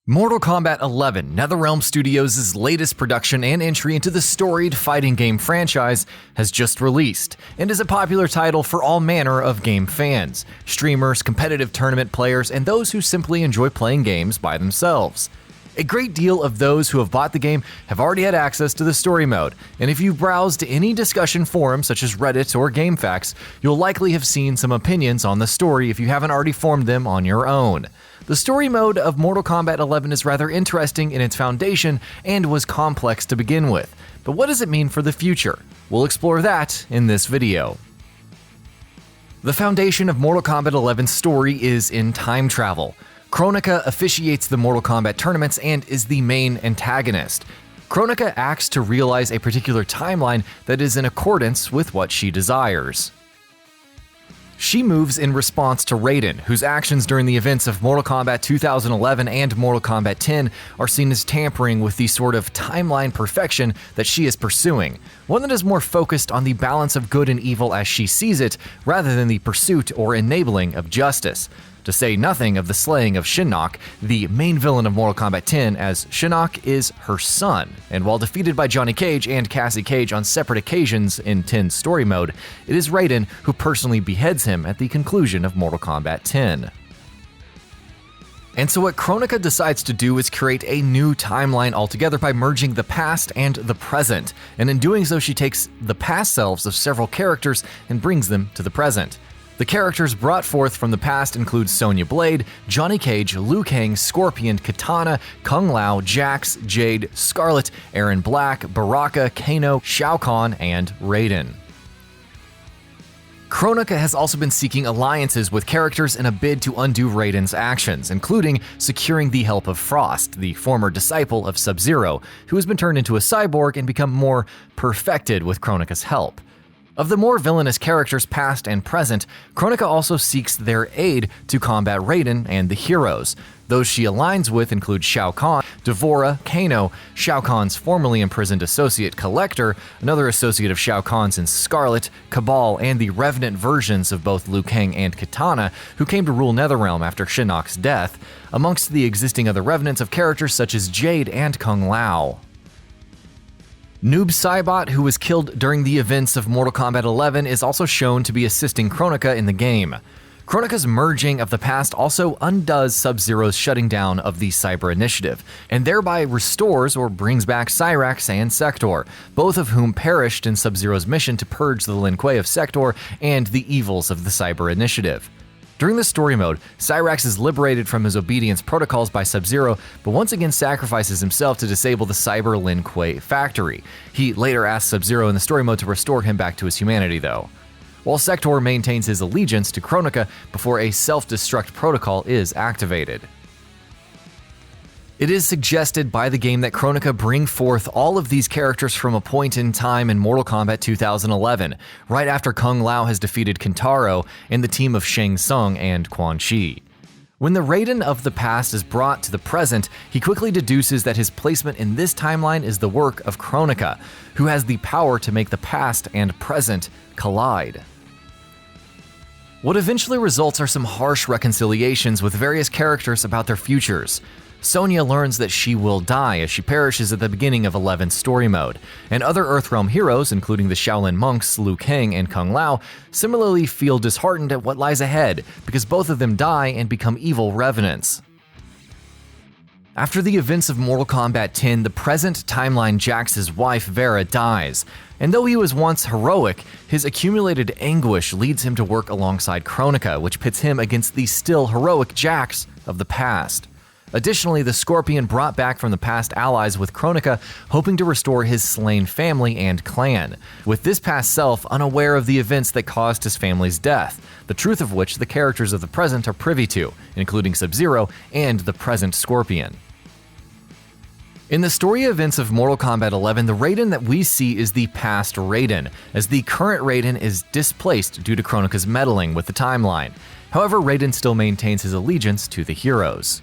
Mortal Kombat 11, Netherrealm Studios' latest production and entry into the storied fighting game franchise, has just released, and is a popular title for all manner of game fans, streamers, competitive tournament players, and those who simply enjoy playing games by themselves. A great deal of those who have bought the game have already had access to the story mode, and if you've browsed any discussion forums such as Reddit or GameFAQs, you'll likely have seen some opinions on the story if you haven't already formed them on your own. The story mode of Mortal Kombat 11 is rather interesting in its foundation and was complex to begin with, but what does it mean for the future? We'll explore that in this video. The foundation of Mortal Kombat 11's story is in time travel. Chronica officiates the Mortal Kombat tournaments and is the main antagonist. Chronica acts to realize a particular timeline that is in accordance with what she desires. She moves in response to Raiden, whose actions during the events of Mortal Kombat 2011 and Mortal Kombat 10 are seen as tampering with the sort of timeline perfection that she is pursuing, one that is more focused on the balance of good and evil as she sees it, rather than the pursuit or enabling of justice. To say nothing of the slaying of Shinnok, the main villain of Mortal Kombat 10, as Shinnok is her son, and while defeated by Johnny Cage and Cassie Cage on separate occasions in 10's story mode, it is Raiden who personally beheads him at the conclusion of Mortal Kombat 10. And so what Chronica decides to do is create a new timeline altogether by merging the past and the present, and in doing so she takes the past selves of several characters and brings them to the present. The characters brought forth from the past include Sonya Blade, Johnny Cage, Liu Kang, Scorpion, Kitana, Kung Lao, Jax, Jade, Scarlet, Aaron Black, Baraka, Kano, Shao Kahn, and Raiden. Chronica has also been seeking alliances with characters in a bid to undo Raiden's actions, including securing the help of Frost, the former disciple of Sub-Zero, who has been turned into a cyborg and become more perfected with Chronica's help. Of the more villainous characters past and present, Chronica also seeks their aid to combat Raiden and the heroes. Those she aligns with include Shao Kahn, D'Vorah, Kano, Shao Kahn's formerly imprisoned associate Collector, another associate of Shao Kahn's in Scarlet, Cabal, and the revenant versions of both Liu Kang and Kitana, who came to rule Netherrealm after Shinnok's death, amongst the existing other revenants of characters such as Jade and Kung Lao. Noob Saibot, who was killed during the events of Mortal Kombat 11, is also shown to be assisting Chronica in the game. Chronica's merging of the past also undoes Sub-Zero's shutting down of the Cyber Initiative, and thereby restores or brings back Cyrax and Sector, both of whom perished in Sub-Zero's mission to purge the Lin Kuei of Sector and the evils of the Cyber Initiative. During the story mode, Cyrax is liberated from his obedience protocols by Sub-Zero, but once again sacrifices himself to disable the Cyber Lin Kuei factory. He later asks Sub-Zero in the story mode to restore him back to his humanity though, while Sector maintains his allegiance to Chronica before a self-destruct protocol is activated. It is suggested by the game that Chronica bring forth all of these characters from a point in time in Mortal Kombat 2011, right after Kung Lao has defeated Kintaro and the team of Shang Tsung and Quan Chi. When the Raiden of the past is brought to the present, he quickly deduces that his placement in this timeline is the work of Chronica, who has the power to make the past and present collide. What eventually results are some harsh reconciliations with various characters about their futures. Sonya learns that she will die as she perishes at the beginning of 11's story mode, and other Earthrealm heroes, including the Shaolin monks Liu Kang and Kung Lao, similarly feel disheartened at what lies ahead because both of them die and become evil revenants. After the events of Mortal Kombat 10, the present timeline Jax's wife Vera dies, and though he was once heroic, his accumulated anguish leads him to work alongside Chronica, which pits him against the still heroic Jax of the past. Additionally, the Scorpion brought back from the past allies with Chronica, hoping to restore his slain family and clan, with this past self unaware of the events that caused his family's death, the truth of which the characters of the present are privy to, including Sub-Zero and the present Scorpion. In the story events of Mortal Kombat 11, the Raiden that we see is the past Raiden, as the current Raiden is displaced due to Chronica's meddling with the timeline. However, Raiden still maintains his allegiance to the heroes.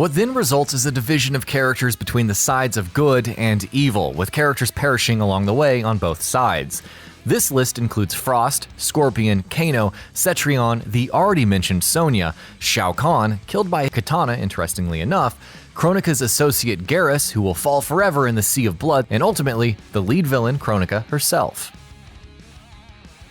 What then results is a division of characters between the sides of good and evil, with characters perishing along the way on both sides. This list includes Frost, Scorpion, Kano, Cetrion, the already mentioned Sonya, Shao Kahn, killed by a katana interestingly enough, Chronica's associate Garrus, who will fall forever in the Sea of Blood, and ultimately, the lead villain, Chronica herself.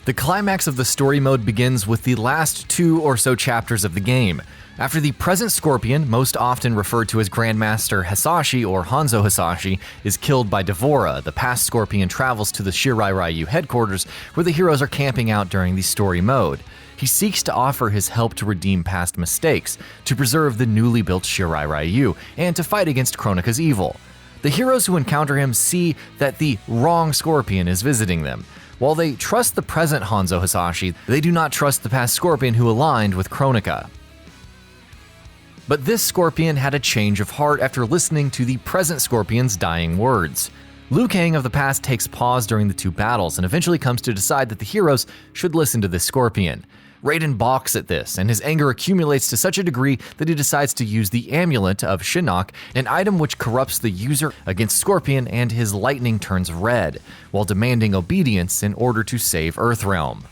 The climax of the story mode begins with the last 2 or so chapters of the game. After the present Scorpion, most often referred to as Grandmaster Hasashi or Hanzo Hasashi, is killed by Devora, the past Scorpion travels to the Shirai Ryu headquarters where the heroes are camping out during the story mode. He seeks to offer his help to redeem past mistakes, to preserve the newly built Shirai Ryu, and to fight against Chronica's evil. The heroes who encounter him see that the wrong Scorpion is visiting them. While they trust the present Hanzo Hasashi, they do not trust the past Scorpion who aligned with Chronica. But this Scorpion had a change of heart after listening to the present Scorpion's dying words. Liu Kang of the past takes pause during the 2 battles and eventually comes to decide that the heroes should listen to this Scorpion. Raiden balks at this, and his anger accumulates to such a degree that he decides to use the Amulet of Shinnok, an item which corrupts the user against Scorpion, and his lightning turns red, while demanding obedience in order to save Earthrealm.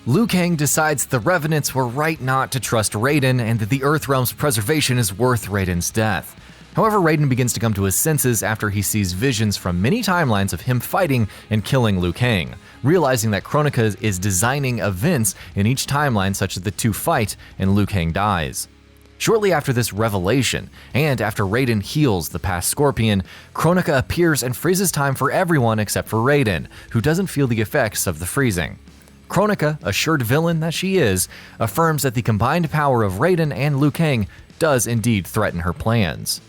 Liu Kang decides the Revenants were right not to trust Raiden, and that the Earthrealm's preservation is worth Raiden's death. However, Raiden begins to come to his senses after he sees visions from many timelines of him fighting and killing Liu Kang, realizing that Chronica is designing events in each timeline such that the 2 fight and Liu Kang dies. Shortly after this revelation, and after Raiden heals the past Scorpion, Chronica appears and freezes time for everyone except for Raiden, who doesn't feel the effects of the freezing. Chronica, assured villain that she is, affirms that the combined power of Raiden and Liu Kang does indeed threaten her plans.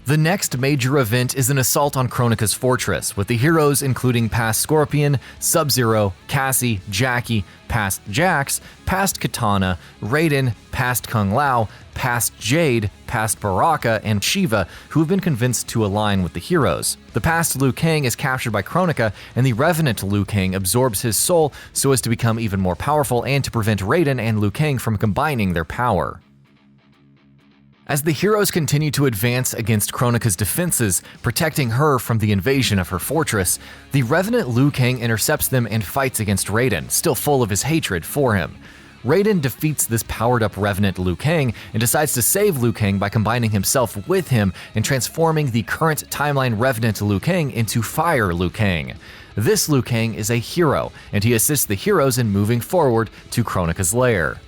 The next major event is an assault on Chronica's fortress, with the heroes including past Scorpion, Sub-Zero, Cassie, Jackie, past Jax, past Katana, Raiden, past Kung Lao, past Jade, past Baraka, and Shiva, who have been convinced to align with the heroes. The past Liu Kang is captured by Chronica, and the Revenant Liu Kang absorbs his soul so as to become even more powerful and to prevent Raiden and Liu Kang from combining their power. As the heroes continue to advance against Chronica's defenses, protecting her from the invasion of her fortress, the Revenant Liu Kang intercepts them and fights against Raiden, still full of his hatred for him. Raiden defeats this powered-up Revenant Liu Kang and decides to save Liu Kang by combining himself with him and transforming the current timeline Revenant Liu Kang into Fire Liu Kang. This Liu Kang is a hero, and he assists the heroes in moving forward to Chronica's lair.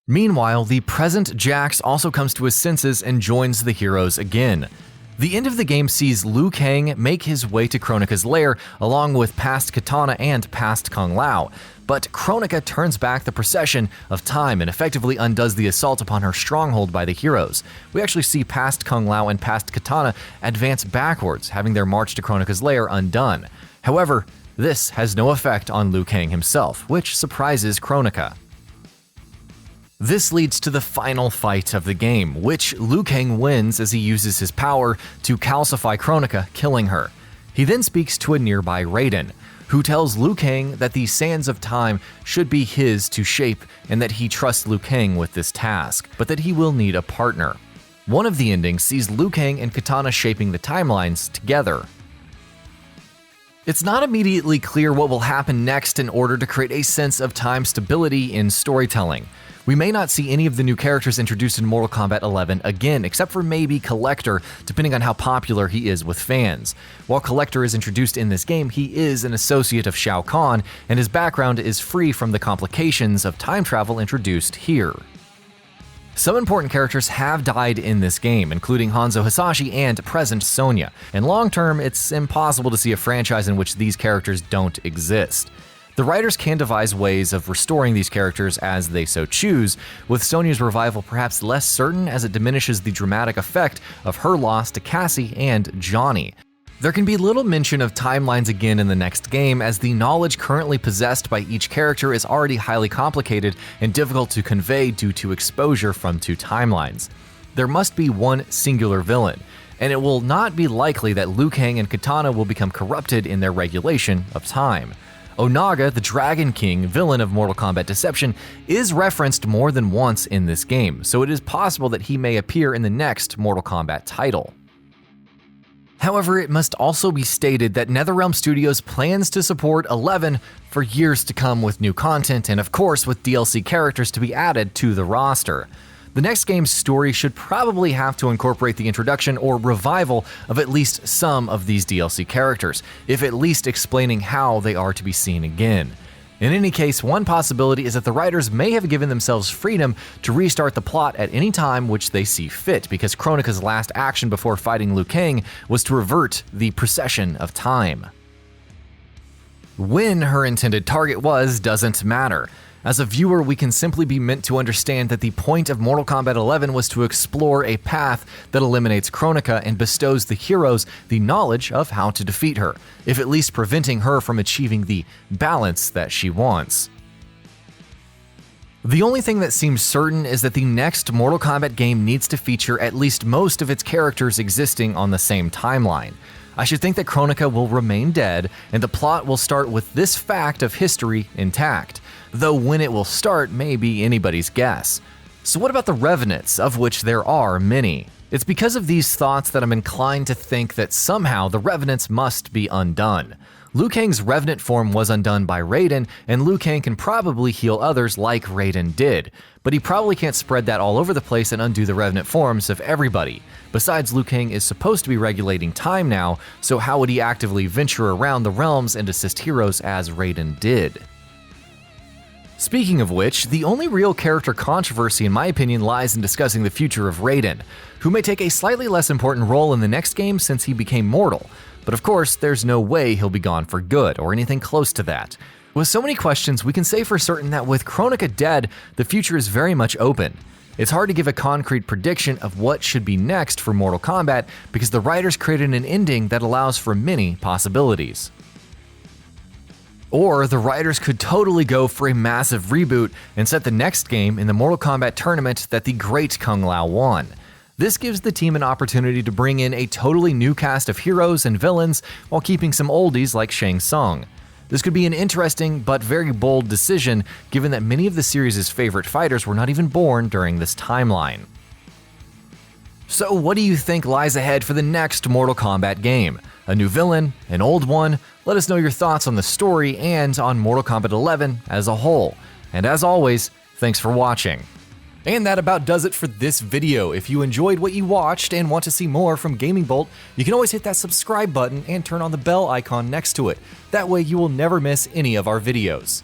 Meanwhile, the present Jax also comes to his senses and joins the heroes again. The end of the game sees Liu Kang make his way to Chronica's lair along with past Katana and past Kung Lao, but Chronica turns back the procession of time and effectively undoes the assault upon her stronghold by the heroes. We actually see past Kung Lao and past Katana advance backwards, having their march to Chronica's lair undone. However, this has no effect on Liu Kang himself, which surprises Chronica. This leads to the final fight of the game, which Liu Kang wins as he uses his power to calcify Chronica, killing her. He then speaks to a nearby Raiden, who tells Liu Kang that the sands of time should be his to shape and that he trusts Liu Kang with this task, but that he will need a partner. One of the endings sees Liu Kang and Katana shaping the timelines together. It's not immediately clear what will happen next in order to create a sense of time stability in storytelling. We may not see any of the new characters introduced in Mortal Kombat 11 again, except for maybe Collector, depending on how popular he is with fans. While Collector is introduced in this game, he is an associate of Shao Kahn, and his background is free from the complications of time travel introduced here. Some important characters have died in this game, including Hanzo Hasashi and present Sonya, and long-term, it's impossible to see a franchise in which these characters don't exist. The writers can devise ways of restoring these characters as they so choose, with Sonya's revival perhaps less certain as it diminishes the dramatic effect of her loss to Cassie and Johnny. There can be little mention of timelines again in the next game, as the knowledge currently possessed by each character is already highly complicated and difficult to convey due to exposure from 2 timelines. There must be one singular villain, and it will not be likely that Liu Kang and Katana will become corrupted in their regulation of time. Onaga, the Dragon King, villain of Mortal Kombat Deception, is referenced more than once in this game, so it is possible that he may appear in the next Mortal Kombat title. However, it must also be stated that Netherrealm Studios plans to support 11 for years to come with new content and of course with DLC characters to be added to the roster. The next game's story should probably have to incorporate the introduction or revival of at least some of these DLC characters, if at least explaining how they are to be seen again. In any case, one possibility is that the writers may have given themselves freedom to restart the plot at any time which they see fit, because Chronica's last action before fighting Liu Kang was to revert the procession of time. When her intended target was doesn't matter. As a viewer, we can simply be meant to understand that the point of Mortal Kombat 11 was to explore a path that eliminates Chronica and bestows the heroes the knowledge of how to defeat her, if at least preventing her from achieving the balance that she wants. The only thing that seems certain is that the next Mortal Kombat game needs to feature at least most of its characters existing on the same timeline. I should think that Chronica will remain dead, and the plot will start with this fact of history intact, though when it will start may be anybody's guess. So what about the Revenants, of which there are many? It's because of these thoughts that I'm inclined to think that somehow the Revenants must be undone. Liu Kang's Revenant form was undone by Raiden, and Liu Kang can probably heal others like Raiden did, but he probably can't spread that all over the place and undo the Revenant forms of everybody. Besides, Liu Kang is supposed to be regulating time now, so how would he actively venture around the realms and assist heroes as Raiden did? Speaking of which, the only real character controversy in my opinion lies in discussing the future of Raiden, who may take a slightly less important role in the next game since he became mortal. But of course, there's no way he'll be gone for good, or anything close to that. With so many questions, we can say for certain that with Chronica dead, the future is very much open. It's hard to give a concrete prediction of what should be next for Mortal Kombat because the writers created an ending that allows for many possibilities. Or the writers could totally go for a massive reboot and set the next game in the Mortal Kombat tournament that the great Kung Lao won. This gives the team an opportunity to bring in a totally new cast of heroes and villains while keeping some oldies like Shang Tsung. This could be an interesting but very bold decision given that many of the series' favorite fighters were not even born during this timeline. So what do you think lies ahead for the next Mortal Kombat game? A new villain? An old one? Let us know your thoughts on the story and on Mortal Kombat 11 as a whole. And as always, thanks for watching. And that about does it for this video. If you enjoyed what you watched and want to see more from GamingBolt, you can always hit that subscribe button and turn on the bell icon next to it. That way you will never miss any of our videos.